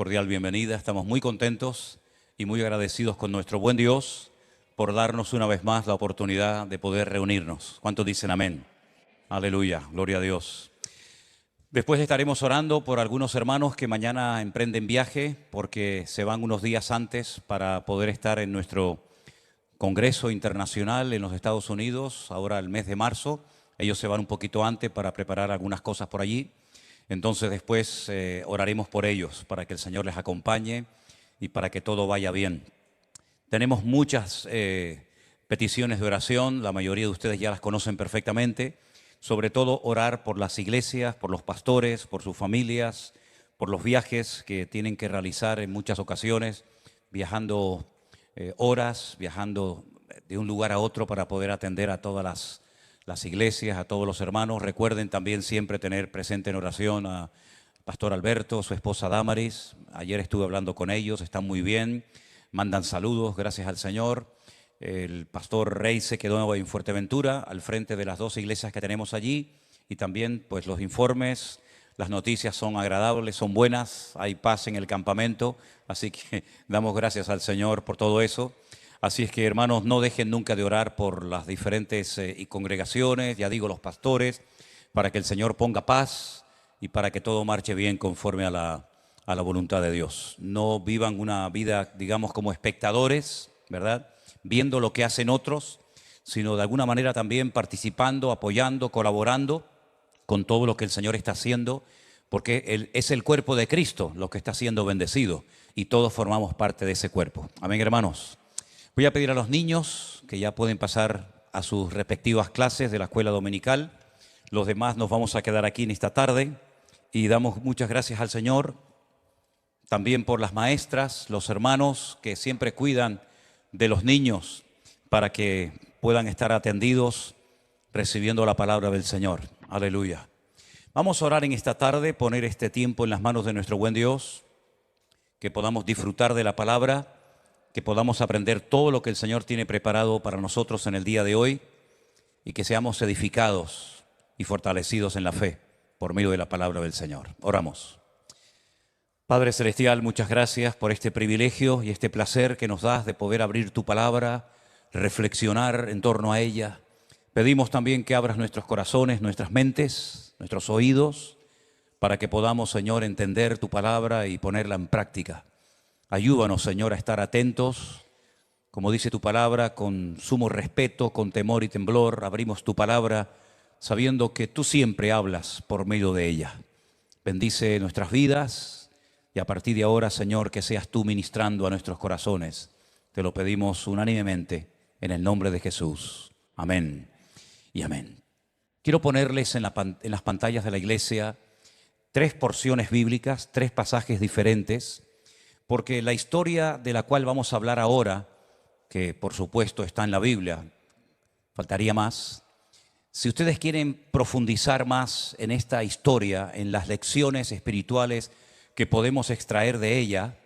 cordial bienvenida. Estamos muy contentos y muy agradecidos con nuestro buen Dios por darnos una vez más la oportunidad de poder reunirnos. ¿Cuántos dicen amén? Aleluya, gloria a Dios. Después estaremos orando por algunos hermanos que mañana emprenden viaje porque se van unos días antes para poder estar en nuestro Congreso Internacional en los Estados Unidos, ahora el mes de marzo. Ellos se van un poquito antes para preparar algunas cosas por allí. Entonces después oraremos por ellos para que el Señor les acompañe y para que todo vaya bien. Tenemos muchas peticiones de oración, la mayoría de ustedes ya las conocen perfectamente. Sobre todo orar por las iglesias, por los pastores, por sus familias, por los viajes que tienen que realizar en muchas ocasiones, viajando horas, viajando de un lugar a otro para poder atender a todas las iglesias, a todos los hermanos. Recuerden también siempre tener presente en oración a Pastor Alberto, su esposa Damaris. Ayer estuve hablando con ellos, están muy bien, mandan saludos, gracias al Señor. El pastor Rey se quedó en Fuerteventura, al frente de las dos iglesias que tenemos allí, y también pues los informes, las noticias son agradables, son buenas, hay paz en el campamento, así que damos gracias al Señor por todo eso. Así es que, hermanos, no dejen nunca de orar por las diferentes congregaciones, ya digo, los pastores, para que el Señor ponga paz y para que todo marche bien conforme a la voluntad de Dios. No vivan una vida, digamos, como espectadores, ¿verdad?, viendo lo que hacen otros, sino de alguna manera también participando, apoyando, colaborando con todo lo que el Señor está haciendo, porque es el cuerpo de Cristo lo que está siendo bendecido y todos formamos parte de ese cuerpo. Amén, hermanos. Voy a pedir a los niños que ya pueden pasar a sus respectivas clases de la escuela dominical. Los demás nos vamos a quedar aquí en esta tarde y damos muchas gracias al Señor también por las maestras, los hermanos que siempre cuidan de los niños para que puedan estar atendidos recibiendo la palabra del Señor. Aleluya. Vamos a orar en esta tarde, poner este tiempo en las manos de nuestro buen Dios, que podamos disfrutar de la palabra, que podamos aprender todo lo que el Señor tiene preparado para nosotros en el día de hoy y que seamos edificados y fortalecidos en la fe por medio de la palabra del Señor. Oramos. Padre Celestial, muchas gracias por este privilegio y este placer que nos das de poder abrir tu palabra, reflexionar en torno a ella. Pedimos también que abras nuestros corazones, nuestras mentes, nuestros oídos, para que podamos, Señor, entender tu palabra y ponerla en práctica. Ayúdanos, Señor, a estar atentos, como dice tu palabra, con sumo respeto, con temor y temblor. Abrimos tu palabra sabiendo que tú siempre hablas por medio de ella. Bendice nuestras vidas. Y a partir de ahora, Señor, que seas tú ministrando a nuestros corazones. Te lo pedimos unánimemente en el nombre de Jesús. Amén y amén. Quiero ponerles en las pantallas de la iglesia 3 porciones bíblicas, 3 pasajes diferentes, porque la historia de la cual vamos a hablar ahora, que por supuesto está en la Biblia, faltaría más. Si ustedes quieren profundizar más en esta historia, en las lecciones espirituales que podemos extraer de ella,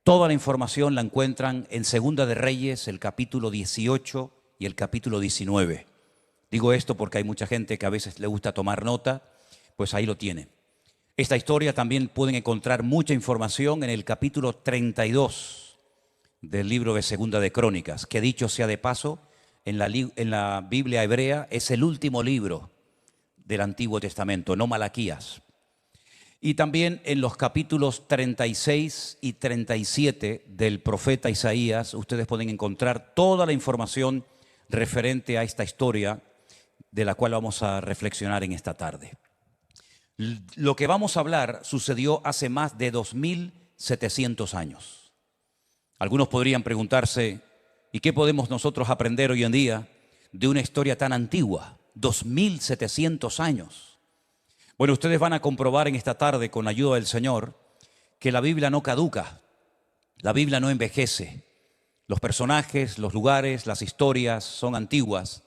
toda la información la encuentran en Segunda de Reyes, el capítulo 18 y el capítulo 19. Digo esto porque hay mucha gente que a veces le gusta tomar nota, pues ahí lo tienen. Esta historia también pueden encontrar mucha información en el capítulo 32 del libro de Segunda de Crónicas, que dicho sea de paso, en la Biblia hebrea es el último libro del Antiguo Testamento, no Malaquías. Y también en los capítulos 36 y 37 del profeta Isaías, ustedes pueden encontrar toda la información referente a esta historia de la cual vamos a reflexionar en esta tarde. Lo que vamos a hablar sucedió hace más de 2700 años. Algunos podrían preguntarse, ¿y qué podemos nosotros aprender hoy en día de una historia tan antigua? 2700 años. Bueno, ustedes van a comprobar en esta tarde, con la ayuda del Señor, que la Biblia no caduca, la Biblia no envejece. Los personajes, los lugares, las historias son antiguas,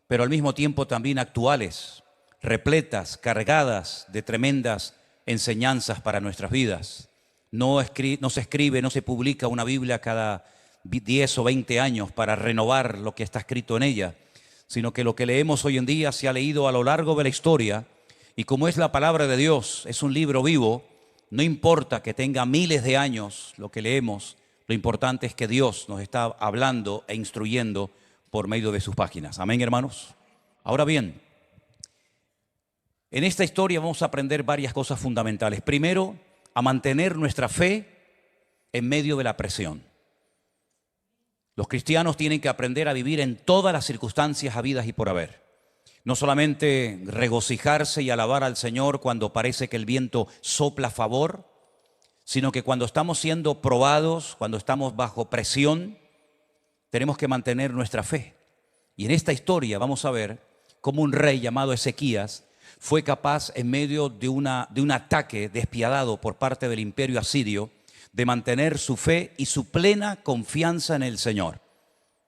pero al mismo tiempo también actuales, repletas, cargadas de tremendas enseñanzas para nuestras vidas. No se escribe, no se publica una Biblia cada 10 o 20 años para renovar lo que está escrito en ella, sino que lo que leemos hoy en día se ha leído a lo largo de la historia. Y como es la palabra de Dios, es un libro vivo, No importa que tenga miles de años lo que leemos, lo importante es que Dios nos está hablando e instruyendo por medio de sus páginas. Amén, hermanos. Ahora bien, en esta historia vamos a aprender varias cosas fundamentales. Primero, a mantener nuestra fe en medio de la presión. Los cristianos tienen que aprender a vivir en todas las circunstancias habidas y por haber. No solamente regocijarse y alabar al Señor cuando parece que el viento sopla a favor, sino que cuando estamos siendo probados, cuando estamos bajo presión, tenemos que mantener nuestra fe. Y en esta historia vamos a ver cómo un rey llamado Ezequías fue capaz, en medio de un ataque despiadado por parte del imperio asirio, de mantener su fe y su plena confianza en el Señor.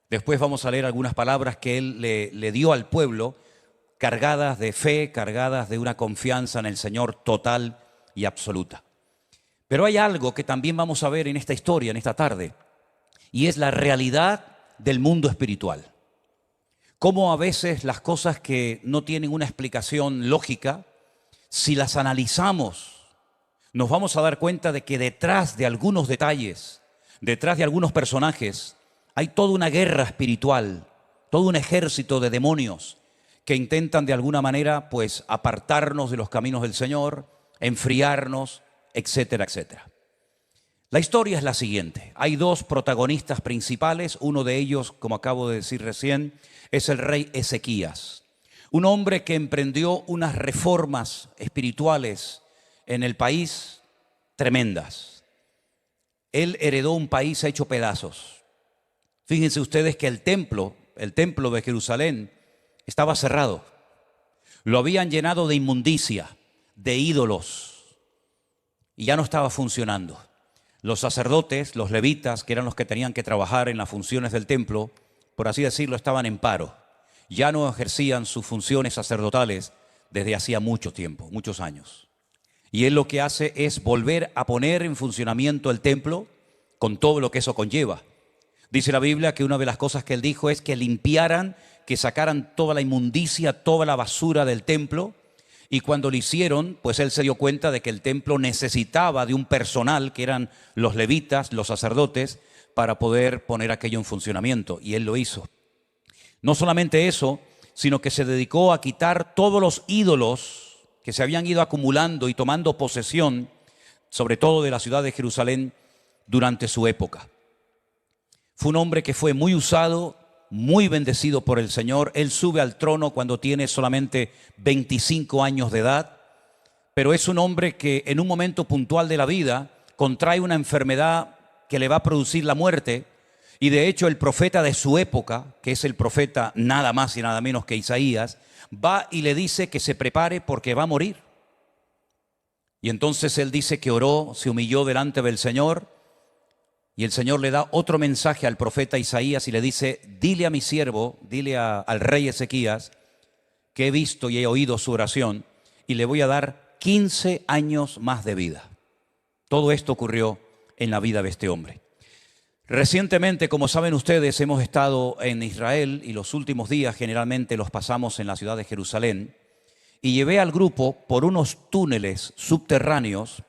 Después vamos a leer algunas palabras que él le dio al pueblo, cargadas de fe, cargadas de una confianza en el Señor total y absoluta. Pero hay algo que también vamos a ver en esta historia, en esta tarde, y es la realidad del mundo espiritual. Cómo a veces las cosas que no tienen una explicación lógica, si las analizamos, nos vamos a dar cuenta de que detrás de algunos detalles, detrás de algunos personajes, hay toda una guerra espiritual, todo un ejército de demonios que intentan de alguna manera pues apartarnos de los caminos del Señor, enfriarnos, etcétera, etcétera. La historia es la siguiente. Hay dos protagonistas principales. Uno de ellos, como acabo de decir recién, es el rey Ezequías. Un hombre que emprendió unas reformas espirituales en el país tremendas. Él heredó un país hecho pedazos. Fíjense ustedes que el templo de Jerusalén estaba cerrado. Lo habían llenado de inmundicia, de ídolos, y ya no estaba funcionando. Los sacerdotes, los levitas, que eran los que tenían que trabajar en las funciones del templo, por así decirlo, estaban en paro. Ya no ejercían sus funciones sacerdotales desde hacía mucho tiempo, muchos años. Y él lo que hace es volver a poner en funcionamiento el templo con todo lo que eso conlleva. Dice la Biblia que una de las cosas que él dijo es que limpiaran, que sacaran toda la inmundicia, toda la basura del templo. Y cuando lo hicieron, pues él se dio cuenta de que el templo necesitaba de un personal, que eran los levitas, los sacerdotes, para poder poner aquello en funcionamiento. Y él lo hizo. No solamente eso, sino que se dedicó a quitar todos los ídolos que se habían ido acumulando y tomando posesión, sobre todo de la ciudad de Jerusalén, durante su época. Fue un hombre que fue muy usado, muy bendecido por el Señor. Él sube al trono cuando tiene solamente 25 años de edad, pero es un hombre que en un momento puntual de la vida contrae una enfermedad que le va a producir la muerte, y de hecho el profeta de su época, que es el profeta nada más y nada menos que Isaías, va y le dice que se prepare porque va a morir. Y entonces él dice que oró, se humilló delante del Señor, y el Señor le da otro mensaje al profeta Isaías y le dice: dile a mi siervo, dile al rey Ezequías, que he visto y he oído su oración, y le voy a dar 15 años más de vida. Todo esto ocurrió en la vida de este hombre. Recientemente, como saben ustedes, hemos estado en Israel y los últimos días generalmente los pasamos en la ciudad de Jerusalén, y llevé al grupo por unos túneles subterráneos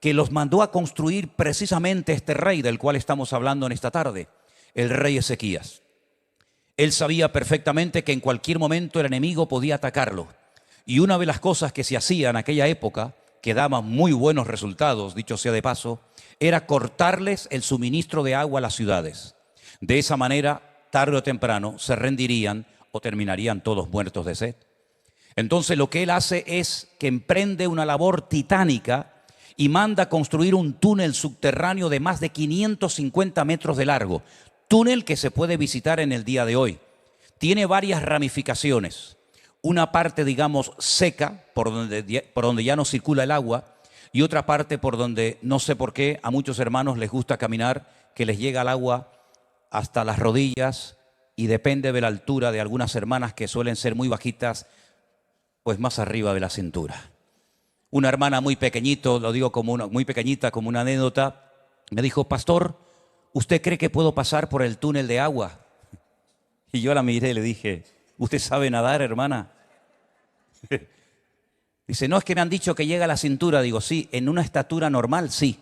que los mandó a construir precisamente este rey del cual estamos hablando en esta tarde, el rey Ezequías. Él sabía perfectamente que en cualquier momento el enemigo podía atacarlo, y una de las cosas que se hacía en aquella época, que daba muy buenos resultados, dicho sea de paso, era cortarles el suministro de agua a las ciudades. De esa manera, tarde o temprano, se rendirían o terminarían todos muertos de sed. Entonces lo que él hace es que emprende una labor titánica y manda construir un túnel subterráneo de más de 550 metros de largo. Túnel que se puede visitar en el día de hoy. Tiene varias ramificaciones. Una parte, digamos, seca, por donde ya no circula el agua, y otra parte por donde, no sé por qué, a muchos hermanos les gusta caminar, que les llega el agua hasta las rodillas, y depende de la altura de algunas hermanas que suelen ser muy bajitas, pues más arriba de la cintura. Una hermana muy pequeñito, lo digo como muy pequeñita, como una anécdota, me dijo: pastor, ¿usted cree que puedo pasar por el túnel de agua? Y yo la miré y le dije: ¿usted sabe nadar, hermana? Dice, no, es que me han dicho que llega a la cintura. Digo, sí, en una estatura normal, sí.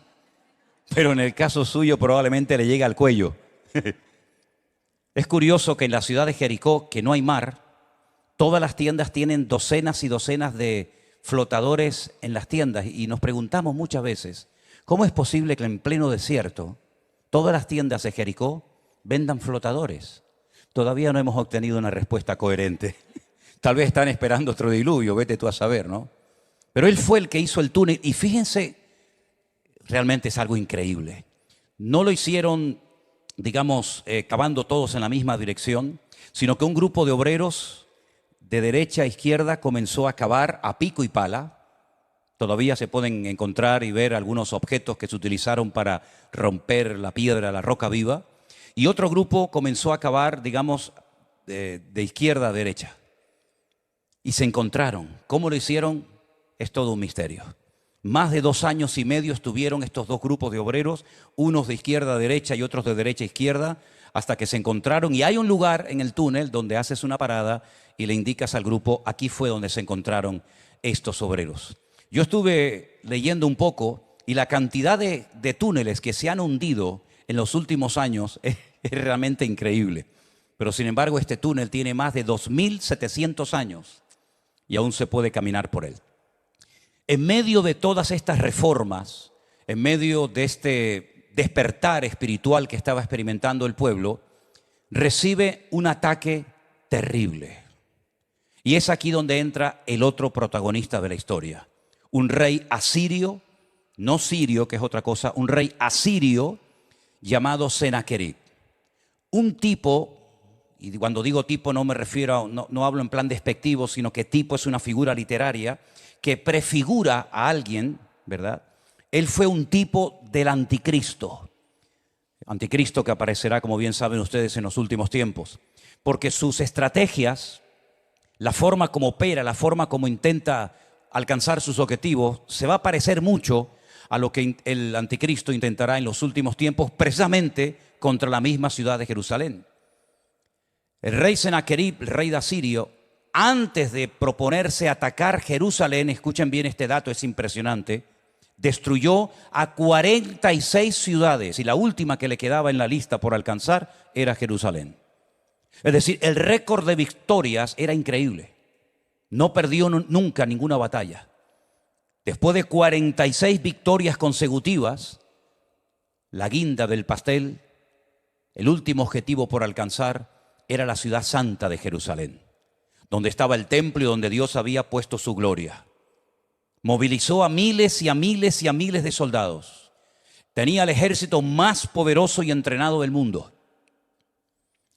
Pero en el caso suyo probablemente le llega al cuello. Es curioso que en la ciudad de Jericó, que no hay mar, todas las tiendas tienen docenas y docenas de flotadores en las tiendas. Y nos preguntamos muchas veces, ¿cómo es posible que en pleno desierto todas las tiendas de Jericó vendan flotadores? Todavía no hemos obtenido una respuesta coherente. Tal vez están esperando otro diluvio, vete tú a saber, ¿no? Pero él fue el que hizo el túnel y fíjense, realmente es algo increíble. No lo hicieron, digamos, cavando todos en la misma dirección, sino que un grupo de obreros de derecha a izquierda comenzó a cavar a pico y pala. Todavía se pueden encontrar y ver algunos objetos que se utilizaron para romper la piedra, la roca viva. Y otro grupo comenzó a cavar, digamos, de izquierda a derecha. Y se encontraron. ¿Cómo lo hicieron? Es todo un misterio. Más de 2 años y medio estuvieron estos dos grupos de obreros, unos de izquierda a derecha y otros de derecha a izquierda, hasta que se encontraron. Y hay un lugar en el túnel donde haces una parada y le indicas al grupo, aquí fue donde se encontraron estos obreros. Yo estuve leyendo un poco y la cantidad de túneles que se han hundido en los últimos años es realmente increíble. Pero sin embargo este túnel tiene más de 2.700 años y aún se puede caminar por él. En medio de todas estas reformas, en medio de este despertar espiritual que estaba experimentando el pueblo, recibe un ataque terrible. Y es aquí donde entra el otro protagonista de la historia. Un rey asirio, no sirio, que es otra cosa, un rey asirio llamado Senaquerib. Un tipo, y cuando digo tipo no me refiero, no hablo en plan despectivo, sino que tipo es una figura literaria que prefigura a alguien, ¿verdad? Él fue un tipo del anticristo. Anticristo que aparecerá, como bien saben ustedes, en los últimos tiempos. Porque sus estrategias, la forma como opera, la forma como intenta alcanzar sus objetivos, se va a parecer mucho a lo que el anticristo intentará en los últimos tiempos, precisamente contra la misma ciudad de Jerusalén. El rey Senaquerib, el rey de Asirio, antes de proponerse atacar Jerusalén, escuchen bien este dato, es impresionante, destruyó a 46 ciudades y la última que le quedaba en la lista por alcanzar era Jerusalén. Es decir, el récord de victorias era increíble. No perdió nunca ninguna batalla. Después de 46 victorias consecutivas, la guinda del pastel, el último objetivo por alcanzar era la ciudad santa de Jerusalén, donde estaba el templo y donde Dios había puesto su gloria. Movilizó a miles y a miles y a miles de soldados. Tenía el ejército más poderoso y entrenado del mundo.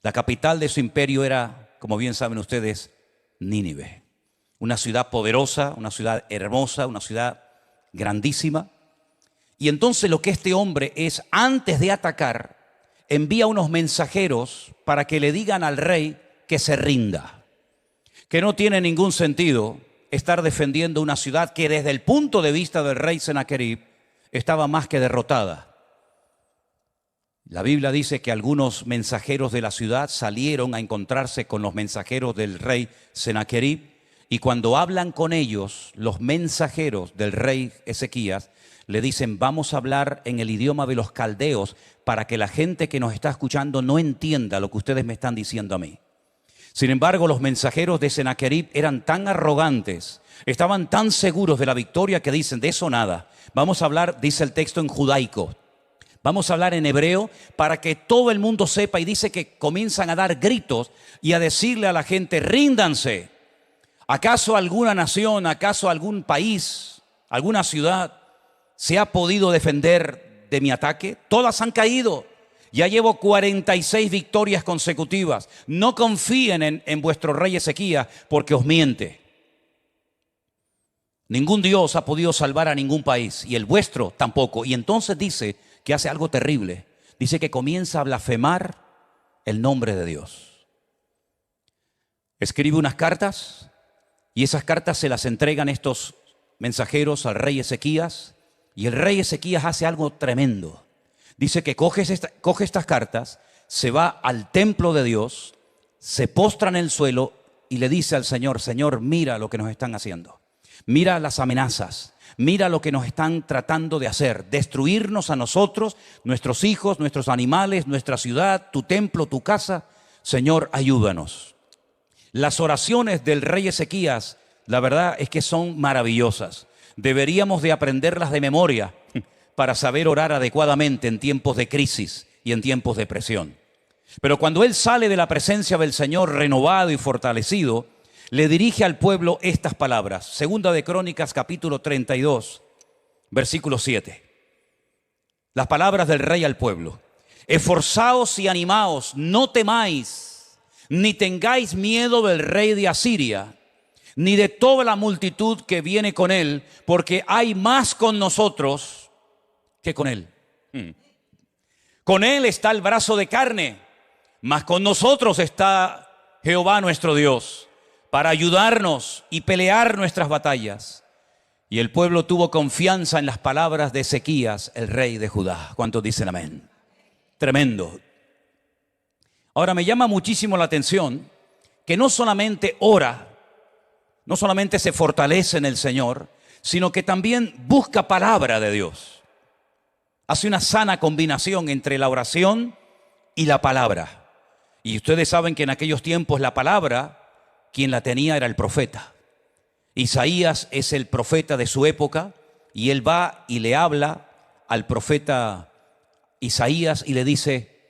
La capital de su imperio era, como bien saben ustedes, Nínive. Una ciudad poderosa, una ciudad hermosa, una ciudad grandísima. Y entonces lo que este hombre es, antes de atacar, envía unos mensajeros para que le digan al rey que se rinda. Que no tiene ningún sentido estar defendiendo una ciudad que desde el punto de vista del rey Senaquerib estaba más que derrotada. La Biblia dice que algunos mensajeros de la ciudad salieron a encontrarse con los mensajeros del rey Senaquerib y cuando hablan con ellos, los mensajeros del rey Ezequías le dicen, vamos a hablar en el idioma de los caldeos para que la gente que nos está escuchando no entienda lo que ustedes me están diciendo a mí. Sin embargo, los mensajeros de Senaquerib eran tan arrogantes, estaban tan seguros de la victoria que dicen, de eso nada. Vamos a hablar, dice el texto en judaico, vamos a hablar en hebreo para que todo el mundo sepa y dice que comienzan a dar gritos y a decirle a la gente, ríndanse. ¿Acaso alguna nación, acaso algún país, alguna ciudad se ha podido defender de mi ataque? Todas han caído. Ya llevo 46 victorias consecutivas. No confíen en vuestro rey Ezequías porque os miente. Ningún Dios ha podido salvar a ningún país y el vuestro tampoco. Y entonces dice que hace algo terrible. Dice que comienza a blasfemar el nombre de Dios. Escribe unas cartas y esas cartas se las entregan estos mensajeros al rey Ezequías y el rey Ezequías hace algo tremendo. Dice que coge estas cartas, se va al templo de Dios, se postra en el suelo y le dice al Señor, Señor, mira lo que nos están haciendo. Mira las amenazas. Mira lo que nos están tratando de hacer, destruirnos a nosotros, nuestros hijos, nuestros animales, nuestra ciudad, tu templo, tu casa. Señor, ayúdanos. Las oraciones del rey Ezequías, la verdad es que son maravillosas. Deberíamos de aprenderlas de memoria para saber orar adecuadamente en tiempos de crisis y en tiempos de presión. Pero cuando él sale de la presencia del Señor renovado y fortalecido, le dirige al pueblo estas palabras. Segunda de Crónicas, capítulo 32, versículo 7. Las palabras del rey al pueblo. Esforzaos y animaos, no temáis, ni tengáis miedo del rey de Asiria, ni de toda la multitud que viene con él, porque hay más con nosotros que con él. Con él está el brazo de carne, mas con nosotros está Jehová nuestro Dios, para ayudarnos y pelear nuestras batallas. Y el pueblo tuvo confianza en las palabras de Ezequías, el rey de Judá. ¿Cuántos dicen amén? Tremendo. Ahora me llama muchísimo la atención que no solamente ora, no solamente se fortalece en el Señor, sino que también busca palabra de Dios. Hace una sana combinación entre la oración y la palabra. Y ustedes saben que en aquellos tiempos la palabra, quien la tenía era el profeta. Isaías es el profeta de su época y él va y le habla al profeta Isaías y le dice,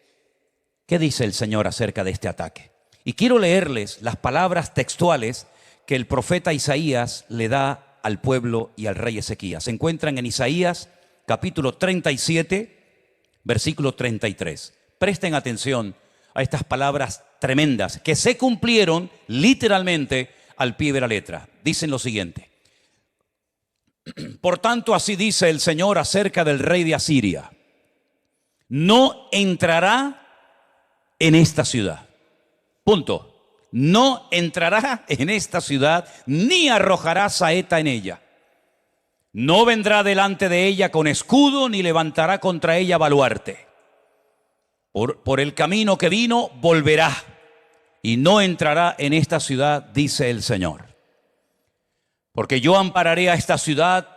¿qué dice el Señor acerca de este ataque? Y quiero leerles las palabras textuales que el profeta Isaías le da al pueblo y al rey Ezequías. Se encuentran en Isaías capítulo 37, versículo 33. Presten atención a estas palabras tremendas que se cumplieron literalmente al pie de la letra. Dicen lo siguiente: por tanto, así dice el Señor acerca del rey de Asiria: no entrará en esta ciudad. Punto. No entrará en esta ciudad, ni arrojará saeta en ella. No vendrá delante de ella con escudo, ni levantará contra ella baluarte. Por el camino que vino, volverá, y no entrará en esta ciudad, dice el Señor. Porque yo ampararé a esta ciudad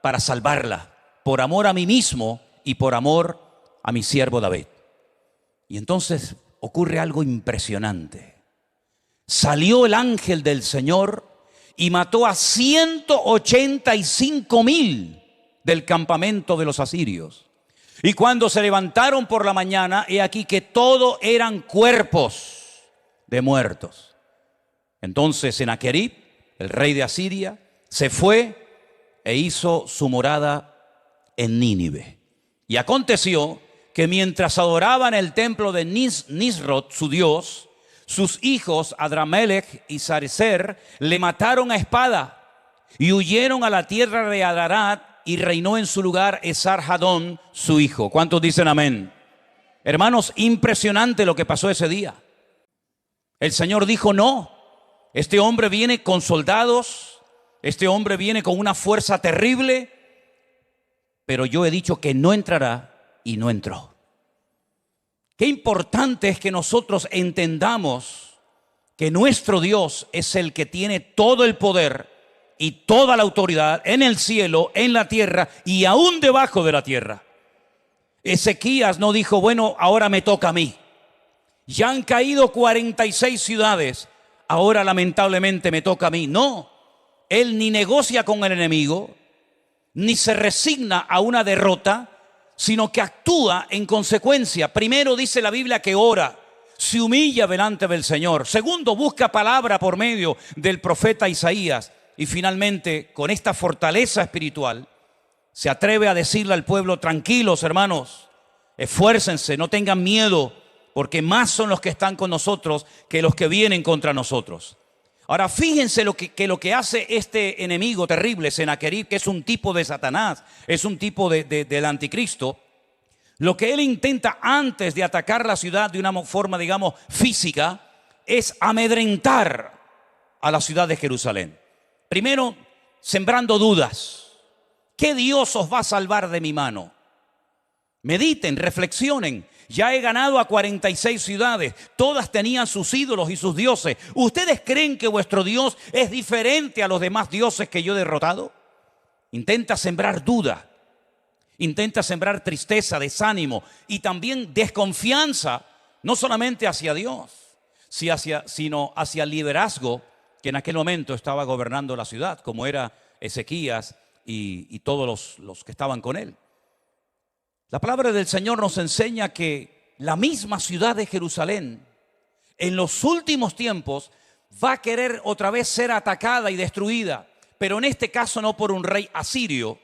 para salvarla, por amor a mí mismo y por amor a mi siervo David. Y entonces ocurre algo impresionante. Salió el ángel del Señor y mató a 185,000 del campamento de los asirios. Y cuando se levantaron por la mañana, he aquí que todo eran cuerpos de muertos. Entonces Sennacherib, el rey de Asiria, se fue e hizo su morada en Nínive. Y aconteció que mientras adoraban el templo de Nisroch, su dios, sus hijos Adramelech y Sarecer le mataron a espada y huyeron a la tierra de Ararat, y reinó en su lugar Esarhadón, su hijo. ¿Cuántos dicen amén? Hermanos, impresionante lo que pasó ese día. El Señor dijo: no, este hombre viene con soldados, este hombre viene con una fuerza terrible, pero yo he dicho que no entrará, y no entró. Qué importante es que nosotros entendamos que nuestro Dios es el que tiene todo el poder y toda la autoridad en el cielo, en la tierra y aún debajo de la tierra. Ezequías no dijo: bueno, ahora me toca a mí. Ya han caído 46 ciudades, ahora lamentablemente me toca a mí. No, él ni negocia con el enemigo, ni se resigna a una derrota, sino que actúa en consecuencia. Primero dice la Biblia que ora, se humilla delante del Señor. Segundo, busca palabra por medio del profeta Isaías. Y finalmente, con esta fortaleza espiritual, se atreve a decirle al pueblo: tranquilos, hermanos, esfuércense, no tengan miedo, porque más son los que están con nosotros que los que vienen contra nosotros. Ahora, fíjense lo que hace este enemigo terrible, Sennacherib, que es un tipo de Satanás, es un tipo del anticristo. Lo que él intenta antes de atacar la ciudad de una forma, digamos, física, es amedrentar a la ciudad de Jerusalén. Primero, sembrando dudas. ¿Qué Dios os va a salvar de mi mano? Mediten, reflexionen. Ya he ganado a 46 ciudades. Todas tenían sus ídolos y sus dioses. ¿Ustedes creen que vuestro Dios es diferente a los demás dioses que yo he derrotado? Intenta sembrar duda. Intenta sembrar tristeza, desánimo y también desconfianza, no solamente hacia Dios, sino hacia el liderazgo que en aquel momento estaba gobernando la ciudad, como era Ezequías y todos los que estaban con él. La palabra del Señor nos enseña que la misma ciudad de Jerusalén en los últimos tiempos va a querer otra vez ser atacada y destruida, pero en este caso no por un rey asirio,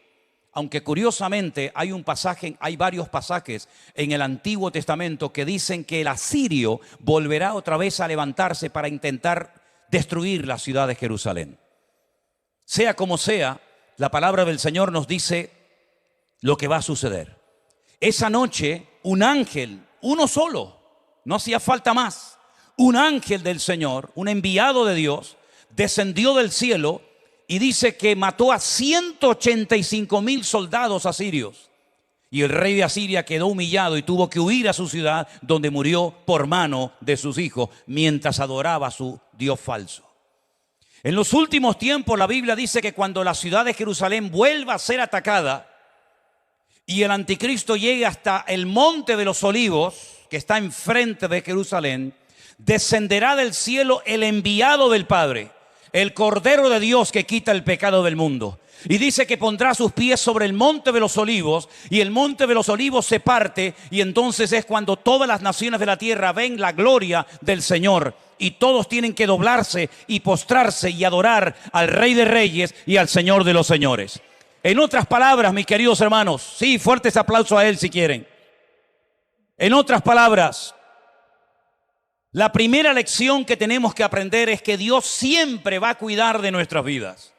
aunque curiosamente hay varios pasajes en el Antiguo Testamento que dicen que el asirio volverá otra vez a levantarse para intentar destruir la ciudad de Jerusalén. Sea como sea, la palabra del Señor nos dice lo que va a suceder. Esa noche, un ángel, uno solo, no hacía falta más, un ángel del Señor, un enviado de Dios, descendió del cielo y dice que mató a 185,000 soldados asirios. Y el rey de Asiria quedó humillado y tuvo que huir a su ciudad, donde murió por mano de sus hijos mientras adoraba a su Dios falso. En los últimos tiempos la Biblia dice que cuando la ciudad de Jerusalén vuelva a ser atacada y el anticristo llegue hasta el monte de los olivos, que está enfrente de Jerusalén, descenderá del cielo el enviado del Padre, el Cordero de Dios que quita el pecado del mundo. Y dice que pondrá sus pies sobre el monte de los olivos, y el monte de los olivos se parte, y entonces es cuando todas las naciones de la tierra ven la gloria del Señor, y todos tienen que doblarse y postrarse y adorar al Rey de Reyes y al Señor de los Señores. En otras palabras, mis queridos hermanos, sí, fuertes aplausos a él si quieren. En otras palabras, la primera lección que tenemos que aprender es que Dios siempre va a cuidar de nuestras vidas.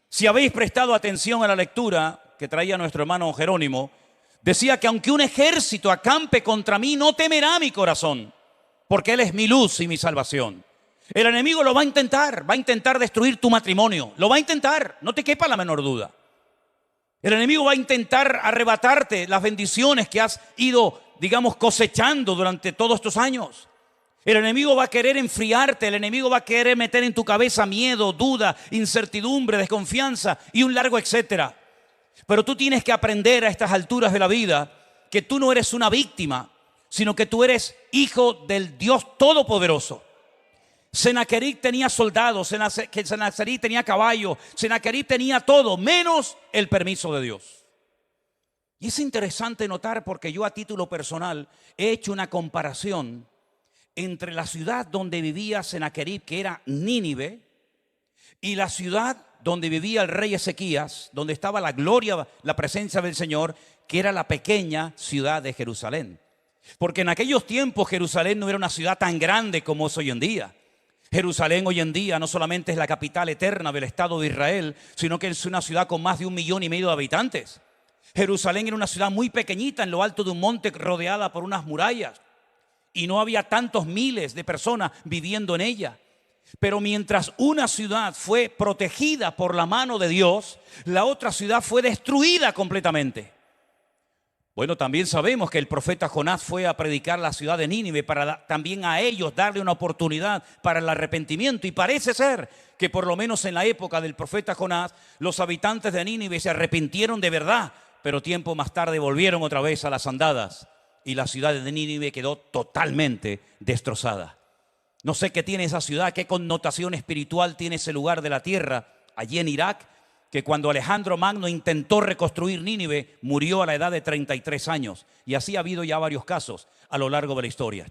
Si habéis prestado atención a la lectura que traía nuestro hermano Jerónimo, decía que aunque un ejército acampe contra mí, no temerá mi corazón, porque Él es mi luz y mi salvación. El enemigo lo va a intentar destruir tu matrimonio, lo va a intentar, no te quepa la menor duda. El enemigo va a intentar arrebatarte las bendiciones que has ido, cosechando durante todos estos años. El enemigo va a querer enfriarte, el enemigo va a querer meter en tu cabeza miedo, duda, incertidumbre, desconfianza y un largo etcétera. Pero tú tienes que aprender a estas alturas de la vida que tú no eres una víctima, sino que tú eres hijo del Dios Todopoderoso. Sennacherib tenía soldados, Sennacherib tenía caballos, Sennacherib tenía todo, menos el permiso de Dios. Y es interesante notar, porque yo a título personal he hecho una comparación entre la ciudad donde vivía Sennacherib, que era Nínive, y la ciudad donde vivía el rey Ezequías, donde estaba la gloria, la presencia del Señor, que era la pequeña ciudad de Jerusalén. Porque en aquellos tiempos Jerusalén no era una ciudad tan grande como es hoy en día. Jerusalén hoy en día no solamente es la capital eterna del Estado de Israel, sino que es una ciudad con más de 1,5 millones de habitantes. Jerusalén era una ciudad muy pequeñita en lo alto de un monte rodeada por unas murallas. Y no había tantos miles de personas viviendo en ella. Pero mientras una ciudad fue protegida por la mano de Dios, la otra ciudad fue destruida completamente. Bueno, también sabemos que el profeta Jonás fue a predicar la ciudad de Nínive para también a ellos darle una oportunidad para el arrepentimiento. Y parece ser que por lo menos en la época del profeta Jonás, los habitantes de Nínive se arrepintieron de verdad, pero tiempo más tarde volvieron otra vez a las andadas. Y la ciudad de Nínive quedó totalmente destrozada. No sé qué tiene esa ciudad, qué connotación espiritual tiene ese lugar de la tierra, allí en Irak, que cuando Alejandro Magno intentó reconstruir Nínive, murió a la edad de 33 años. Y así ha habido ya varios casos a lo largo de la historia.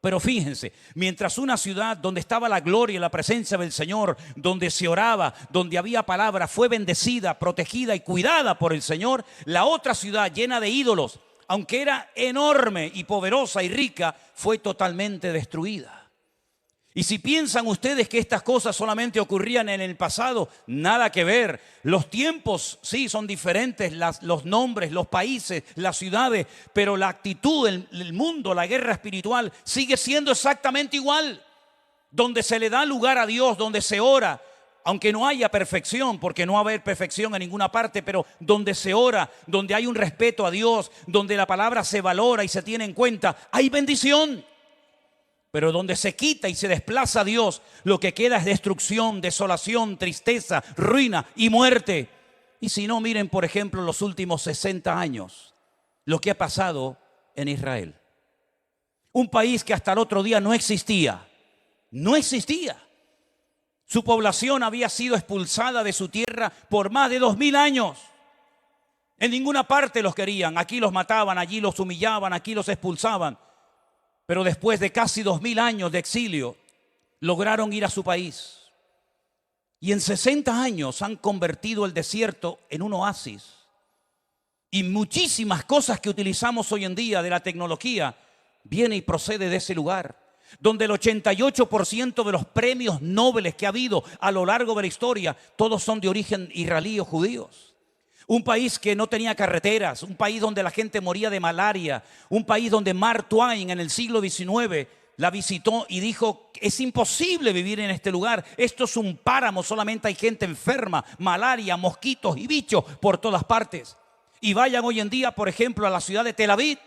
Pero fíjense, mientras una ciudad donde estaba la gloria y la presencia del Señor, donde se oraba, donde había palabra, fue bendecida, protegida y cuidada por el Señor, la otra ciudad llena de ídolos, aunque era enorme y poderosa y rica, fue totalmente destruida. Y si piensan ustedes que estas cosas solamente ocurrían en el pasado, nada que ver. Los tiempos sí son diferentes, los nombres, los países, las ciudades, pero la actitud, el mundo, la guerra espiritual sigue siendo exactamente igual. Donde se le da lugar a Dios, donde se ora, aunque no haya perfección, porque no va a haber perfección en ninguna parte, pero donde se ora, donde hay un respeto a Dios, donde la palabra se valora y se tiene en cuenta, hay bendición. Pero donde se quita y se desplaza a Dios, lo que queda es destrucción, desolación, tristeza, ruina y muerte. Y si no, miren por ejemplo los últimos 60 años, lo que ha pasado en Israel. Un país que hasta el otro día no existía. No existía. Su población había sido expulsada de su tierra por más de 2000 años. En ninguna parte los querían. Aquí los mataban, allí los humillaban, aquí los expulsaban. Pero después de casi 2000 años de exilio, lograron ir a su país. Y en 60 años han convertido el desierto en un oasis. Y muchísimas cosas que utilizamos hoy en día de la tecnología viene y procede de ese lugar, donde el 88% de los premios Nobel que ha habido a lo largo de la historia, todos son de origen israelí o judíos. Un país que no tenía carreteras, un país donde la gente moría de malaria, un país donde Mark Twain en el siglo XIX la visitó y dijo: es imposible vivir en este lugar, esto es un páramo, solamente hay gente enferma, malaria, mosquitos y bichos por todas partes. Y vayan hoy en día, por ejemplo, a la ciudad de Tel Aviv,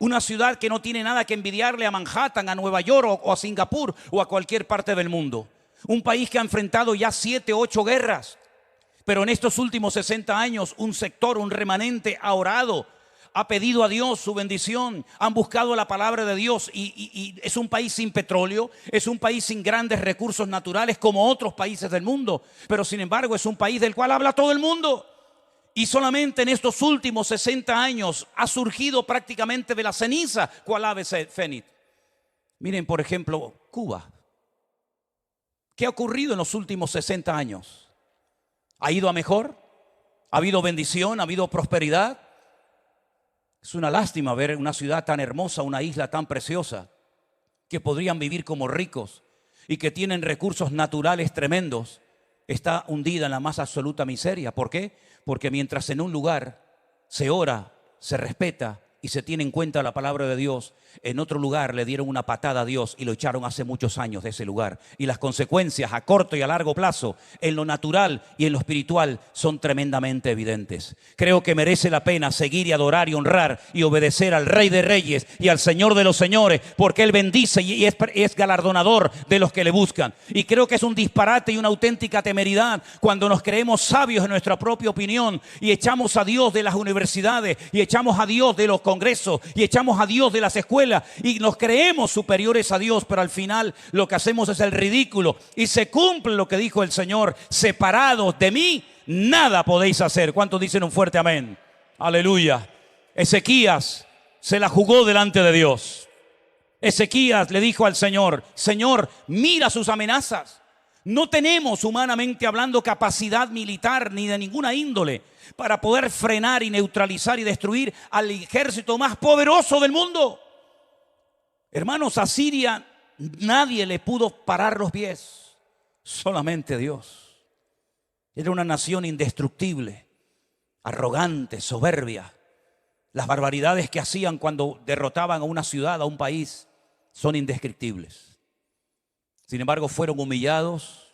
una ciudad que no tiene nada que envidiarle a Manhattan, a Nueva York o a Singapur o a cualquier parte del mundo. Un país que ha enfrentado ya 7, 8 guerras. Pero en estos últimos 60 años un sector, un remanente ha orado, ha pedido a Dios su bendición, han buscado la palabra de Dios y es un país sin petróleo, es un país sin grandes recursos naturales como otros países del mundo, pero sin embargo es un país del cual habla todo el mundo. Y solamente en estos últimos 60 años ha surgido prácticamente de la ceniza cual ave fénix. Miren, por ejemplo, Cuba. ¿Qué ha ocurrido en los últimos 60 años? ¿Ha ido a mejor? ¿Ha habido bendición? ¿Ha habido prosperidad? Es una lástima ver una ciudad tan hermosa, una isla tan preciosa, que podrían vivir como ricos y que tienen recursos naturales tremendos, está hundida en la más absoluta miseria. ¿Por qué? Porque mientras en un lugar se ora, se respeta y se tiene en cuenta la palabra de Dios, en otro lugar le dieron una patada a Dios y lo echaron hace muchos años de ese lugar. Y las consecuencias a corto y a largo plazo, en lo natural y en lo espiritual, son tremendamente evidentes. Creo que merece la pena seguir y adorar y honrar y obedecer al Rey de Reyes y al Señor de los Señores, porque Él bendice y es galardonador de los que le buscan. Y creo que es un disparate y una auténtica temeridad cuando nos creemos sabios en nuestra propia opinión y echamos a Dios de las universidades y echamos a Dios de los congresos y echamos a Dios de las escuelas y nos creemos superiores a Dios, pero al final lo que hacemos es el ridículo y se cumple lo que dijo el Señor: separados de mí nada podéis hacer. ¿Cuántos dicen un fuerte amén? Aleluya. Ezequías se la jugó delante de Dios. Ezequías le dijo al Señor: Señor, mira sus amenazas. No tenemos, humanamente hablando, capacidad militar ni de ninguna índole para poder frenar y neutralizar y destruir al ejército más poderoso del mundo. Hermanos, a Siria nadie le pudo parar los pies, solamente Dios. Era una nación indestructible, arrogante, soberbia. Las barbaridades que hacían cuando derrotaban a una ciudad, a un país, son indescriptibles. Sin embargo, fueron humillados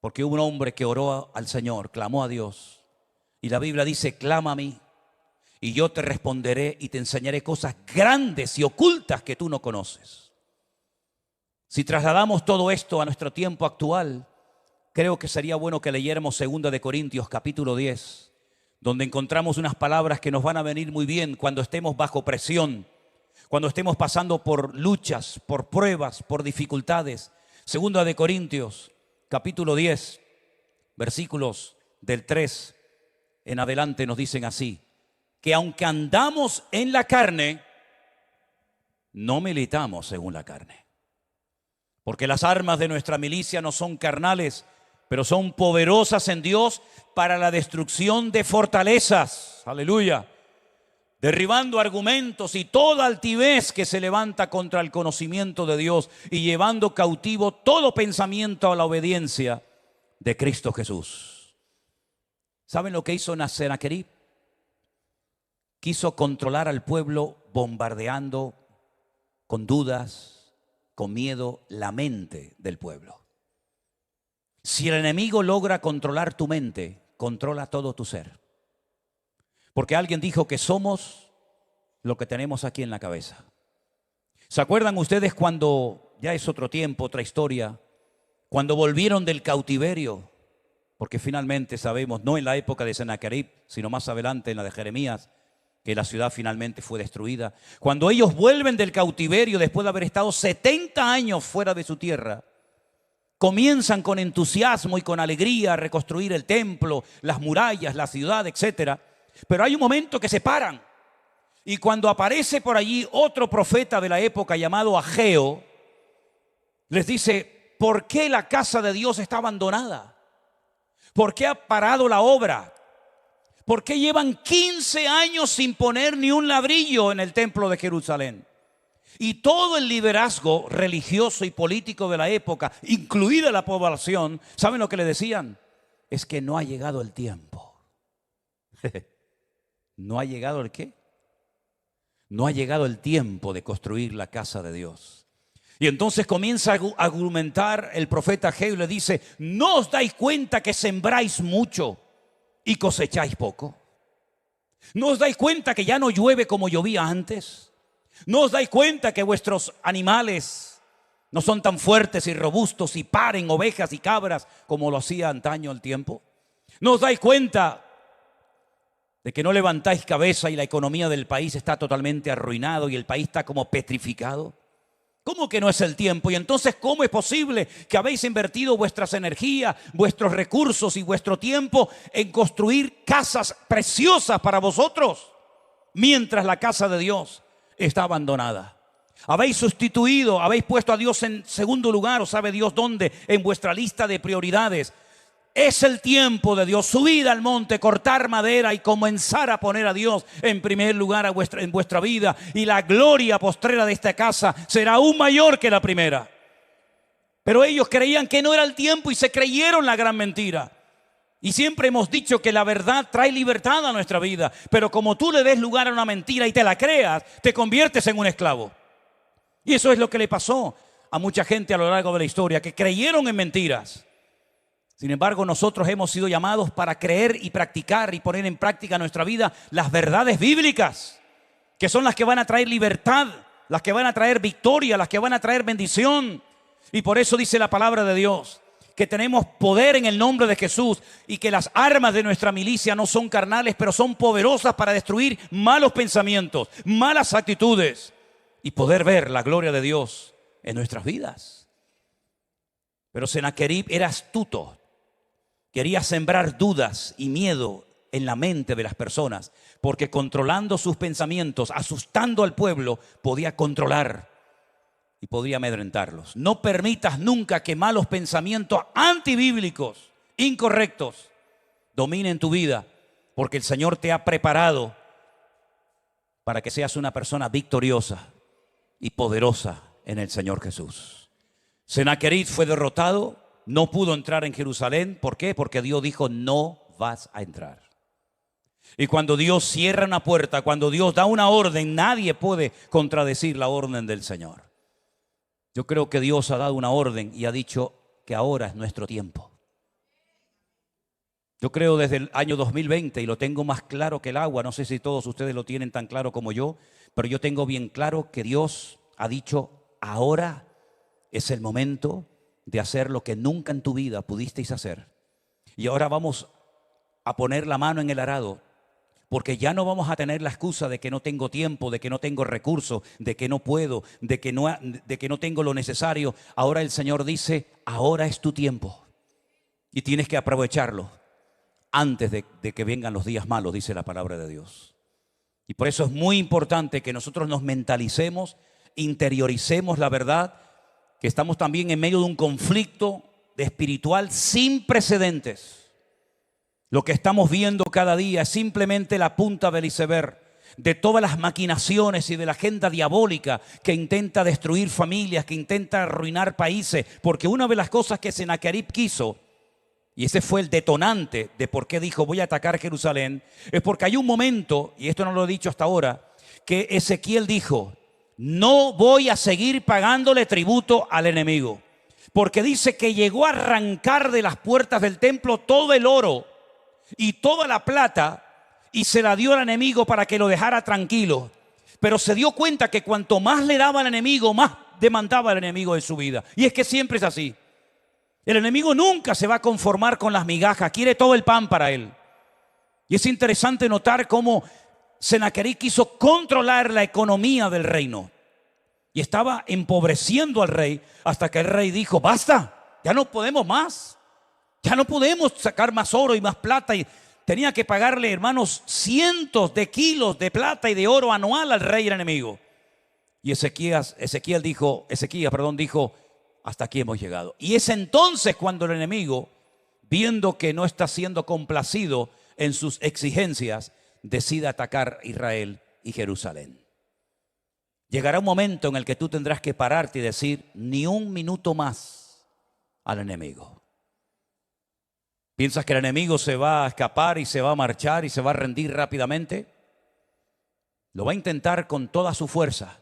porque hubo un hombre que oró al Señor, clamó a Dios. Y la Biblia dice: clama a mí y yo te responderé y te enseñaré cosas grandes y ocultas que tú no conoces. Si trasladamos todo esto a nuestro tiempo actual, creo que sería bueno que leyéramos 2 de Corintios capítulo 10, donde encontramos unas palabras que nos van a venir muy bien cuando estemos bajo presión, cuando estemos pasando por luchas, por pruebas, por dificultades. 2 de Corintios capítulo 10, versículos del 3 en adelante nos dicen así: que aunque andamos en la carne, no militamos según la carne. Porque las armas de nuestra milicia no son carnales, pero son poderosas en Dios para la destrucción de fortalezas. Aleluya. Derribando argumentos y toda altivez que se levanta contra el conocimiento de Dios y llevando cautivo todo pensamiento a la obediencia de Cristo Jesús. ¿Saben lo que hizo Sennacherib? Quiso controlar al pueblo bombardeando con dudas, con miedo, la mente del pueblo. Si el enemigo logra controlar tu mente, controla todo tu ser. Porque alguien dijo que somos lo que tenemos aquí en la cabeza. ¿Se acuerdan ustedes cuando, ya es otro tiempo, otra historia, cuando volvieron del cautiverio? Porque finalmente sabemos, no en la época de Sennacherib, sino más adelante en la de Jeremías, que la ciudad finalmente fue destruida. Cuando ellos vuelven del cautiverio después de haber estado 70 años fuera de su tierra, comienzan con entusiasmo y con alegría a reconstruir el templo, las murallas, la ciudad, etc. Pero hay un momento que se paran. Y cuando aparece por allí otro profeta de la época llamado Ageo, les dice: ¿por qué la casa de Dios está abandonada? ¿Por qué ha parado la obra? ¿Por qué llevan 15 años sin poner ni un ladrillo en el templo de Jerusalén? Y todo el liderazgo religioso y político de la época, incluida la población, ¿saben lo que le decían? Es que no ha llegado el tiempo. ¿No ha llegado el qué? No ha llegado el tiempo de construir la casa de Dios. Y entonces comienza a argumentar el profeta Ageo y le dice: ¿no os dais cuenta que sembráis mucho y cosecháis poco? ¿No os dais cuenta que ya no llueve como llovía antes? ¿No os dais cuenta que vuestros animales no son tan fuertes y robustos y paren ovejas y cabras como lo hacía antaño el tiempo? ¿No os dais cuenta de que no levantáis cabeza y la economía del país está totalmente arruinado y el país está como petrificado? ¿Cómo que no es el tiempo? Y entonces, ¿cómo es posible que habéis invertido vuestras energías, vuestros recursos y vuestro tiempo en construir casas preciosas para vosotros, mientras la casa de Dios está abandonada? Habéis sustituido, habéis puesto a Dios en segundo lugar, o sabe Dios dónde, en vuestra lista de prioridades. Es el tiempo de Dios. Subid al monte, cortar madera y comenzar a poner a Dios en primer lugar en vuestra vida. Y la gloria postrera de esta casa será aún mayor que la primera. Pero ellos creían que no era el tiempo y se creyeron la gran mentira. Y siempre hemos dicho que la verdad trae libertad a nuestra vida. Pero como tú le des lugar a una mentira y te la creas, te conviertes en un esclavo. Y eso es lo que le pasó a mucha gente a lo largo de la historia, que creyeron en mentiras. Sin embargo, nosotros hemos sido llamados para creer y practicar y poner en práctica en nuestra vida las verdades bíblicas, que son las que van a traer libertad, las que van a traer victoria, las que van a traer bendición. Y por eso dice la palabra de Dios, que tenemos poder en el nombre de Jesús y que las armas de nuestra milicia no son carnales, pero son poderosas para destruir malos pensamientos, malas actitudes y poder ver la gloria de Dios en nuestras vidas. Pero Sennacherib era astuto. Quería sembrar dudas y miedo en la mente de las personas, porque controlando sus pensamientos, asustando al pueblo, podía controlar y podía amedrentarlos. No permitas nunca que malos pensamientos antibíblicos, incorrectos, dominen tu vida, porque el Señor te ha preparado para que seas una persona victoriosa y poderosa en el Señor Jesús. Sennacherib fue derrotado. No pudo entrar en Jerusalén. ¿Por qué? Porque Dios dijo: no vas a entrar. Y cuando Dios cierra una puerta, cuando Dios da una orden, nadie puede contradecir la orden del Señor. Yo creo que Dios ha dado una orden y ha dicho que ahora es nuestro tiempo. Yo creo desde el año 2020, y lo tengo más claro que el agua, no sé si todos ustedes lo tienen tan claro como yo, pero yo tengo bien claro que Dios ha dicho: ahora es el momento de hacer lo que nunca en tu vida pudisteis hacer. Y ahora vamos a poner la mano en el arado, porque ya no vamos a tener la excusa de que no tengo tiempo, de que no tengo recursos, de que no puedo, de que no tengo lo necesario. Ahora el Señor dice: ahora es tu tiempo y tienes que aprovecharlo antes de que vengan los días malos, dice la palabra de Dios. Y por eso es muy importante que nosotros nos mentalicemos, interioricemos la verdad, que estamos también en medio de un conflicto espiritual sin precedentes. Lo que estamos viendo cada día es simplemente la punta del iceberg de todas las maquinaciones y de la agenda diabólica que intenta destruir familias, que intenta arruinar países. Porque una de las cosas que Sennacherib quiso, y ese fue el detonante de por qué dijo: voy a atacar Jerusalén, es porque hay un momento, y esto no lo he dicho hasta ahora, que Ezequiel dijo: no voy a seguir pagándole tributo al enemigo. porque dice que llegó a arrancar de las puertas del templo todo el oro y toda la plata y se la dio al enemigo para que lo dejara tranquilo. Pero se dio cuenta que cuanto más le daba al enemigo, más demandaba el enemigo de su vida. Y es que siempre es así. El enemigo nunca se va a conformar con las migajas, quiere todo el pan para él. Y es interesante notar cómo Sennacherib quiso controlar la economía del reino. Y estaba empobreciendo al rey hasta que el rey dijo: basta, ya no podemos más. Ya no podemos sacar más oro y más plata. Y tenía que pagarle, hermanos, cientos de kilos de plata y de oro anual al rey enemigo. Y Ezequías dijo, hasta aquí hemos llegado. Y es entonces cuando el enemigo, viendo que no está siendo complacido en sus exigencias, decide atacar Israel y Jerusalén. Llegará un momento en el que tú tendrás que pararte y decir: ni un minuto más al enemigo. ¿Piensas que el enemigo se va a escapar y se va a marchar y se va a rendir rápidamente? Lo va a intentar con toda su fuerza,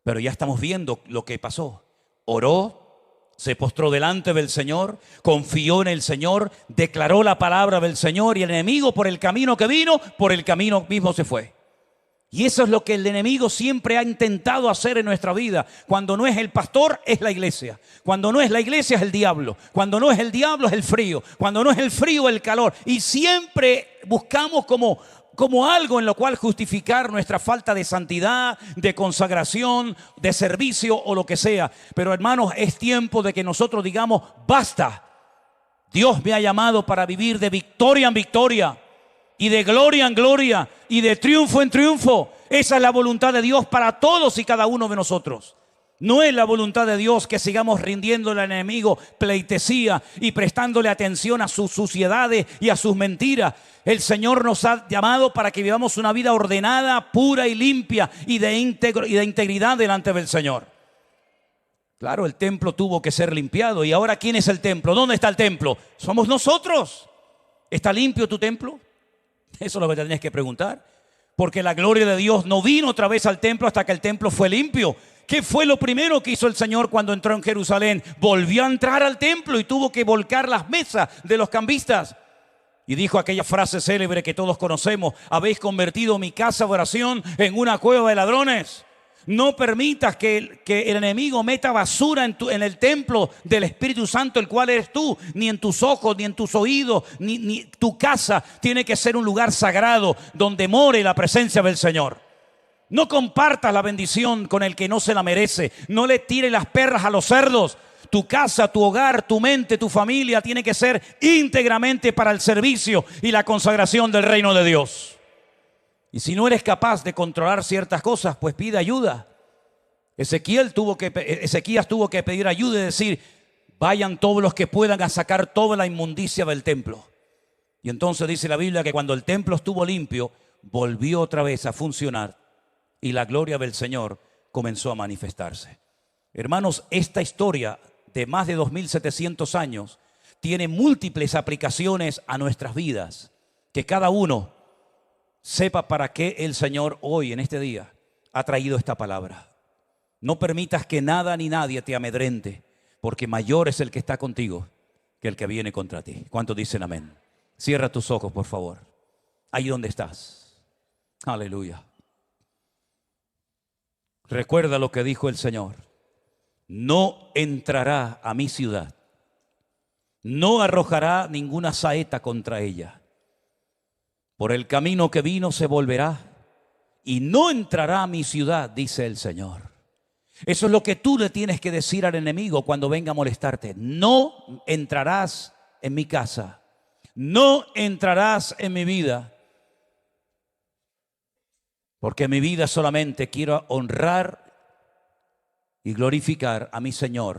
pero ya estamos viendo lo que pasó. Oró, se postró delante del Señor, confió en el Señor, declaró la palabra del Señor, y el enemigo, por el camino que vino, por el camino mismo se fue. Y eso es lo que el enemigo siempre ha intentado hacer en nuestra vida. Cuando no es el pastor, es la iglesia. Cuando no es la iglesia, es el diablo. Cuando no es el diablo, es el frío. Cuando no es el frío, el calor. Y siempre buscamos como algo en lo cual justificar nuestra falta de santidad, de consagración, de servicio o lo que sea. Pero hermanos, es tiempo de que nosotros digamos: basta. Dios me ha llamado para vivir de victoria en victoria, y de gloria en gloria, y de triunfo en triunfo. Esa es la voluntad de Dios para todos y cada uno de nosotros. No es la voluntad de Dios que sigamos rindiéndole al enemigo pleitesía y prestándole atención a sus suciedades y a sus mentiras. El Señor nos ha llamado para que vivamos una vida ordenada, pura y limpia, y de integridad delante del Señor. Claro, el templo tuvo que ser limpiado. ¿Y ahora quién es el templo? ¿Dónde está el templo? Somos nosotros. ¿Está limpio tu templo? Eso es lo que te tienes que preguntar. Porque la gloria de Dios no vino otra vez al templo hasta que el templo fue limpio. ¿Qué fue lo primero que hizo el Señor cuando entró en Jerusalén? Volvió a entrar al templo y tuvo que volcar las mesas de los cambistas. Y dijo aquella frase célebre que todos conocemos: habéis convertido mi casa de oración en una cueva de ladrones. No permitas que el enemigo meta basura en el templo del Espíritu Santo, el cual eres tú. Ni en tus ojos, ni en tus oídos, ni tu casa tiene que ser un lugar sagrado donde more la presencia del Señor. No compartas la bendición con el que no se la merece. No le tires las perras a los cerdos. Tu casa, tu hogar, tu mente, tu familia tiene que ser íntegramente para el servicio y la consagración del reino de Dios. Y si no eres capaz de controlar ciertas cosas, pues pide ayuda. Ezequías tuvo que pedir ayuda y decir: vayan todos los que puedan a sacar toda la inmundicia del templo. Y entonces dice la Biblia que cuando el templo estuvo limpio, volvió otra vez a funcionar y la gloria del Señor comenzó a manifestarse. Hermanos, esta historia de más de 2700 años tiene múltiples aplicaciones a nuestras vidas, que cada uno sepa para qué el Señor hoy, en este día, ha traído esta palabra. No permitas que nada ni nadie te amedrente, porque mayor es el que está contigo que el que viene contra ti. ¿Cuántos dicen amén? Cierra tus ojos, por favor. Ahí donde estás. Aleluya. Recuerda lo que dijo el Señor: no entrará a mi ciudad, no arrojará ninguna saeta contra ella. Por el camino que vino se volverá y no entrará a mi ciudad, dice el Señor. Eso es lo que tú le tienes que decir al enemigo cuando venga a molestarte. No entrarás en mi casa, no entrarás en mi vida, porque en mi vida solamente quiero honrar y glorificar a mi Señor